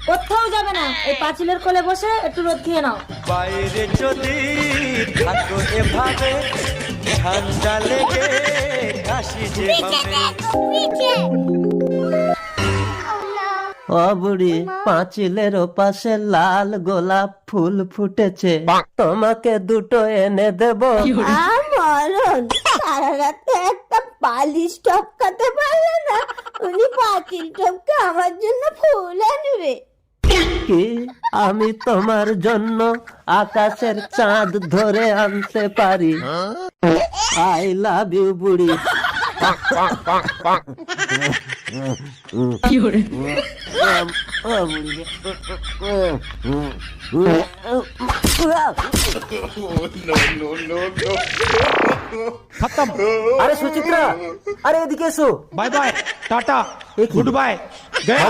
কোথাও যাবে না, এই পাঁচিলের কোলে বসে একটু রোদ খেয়ে নাও। বাইরে যদি থাকো এভাবে ঠান্ডা লেগে কাশি যেভাবে। ও বুড়ি, পাঁচিলের পাশে লাল গোলাপ ফুল ফুটেছে, তোমাকে দুটো এনে দেব? মরণ, সারা রাতে একটা বালিশ টপকাতে পারবে না, উনি পাঁচিল টপকে আমার জন্য ফুল আনবে? কি আমি তোমার জন্য আকাশের চাঁদ ধরে আনতে পারি? আই লাভ ইউ বুড়ি। खत्म। আরে সুচিত্রা, আরে এদিকে এসো। Bye bye tata goodbye गया।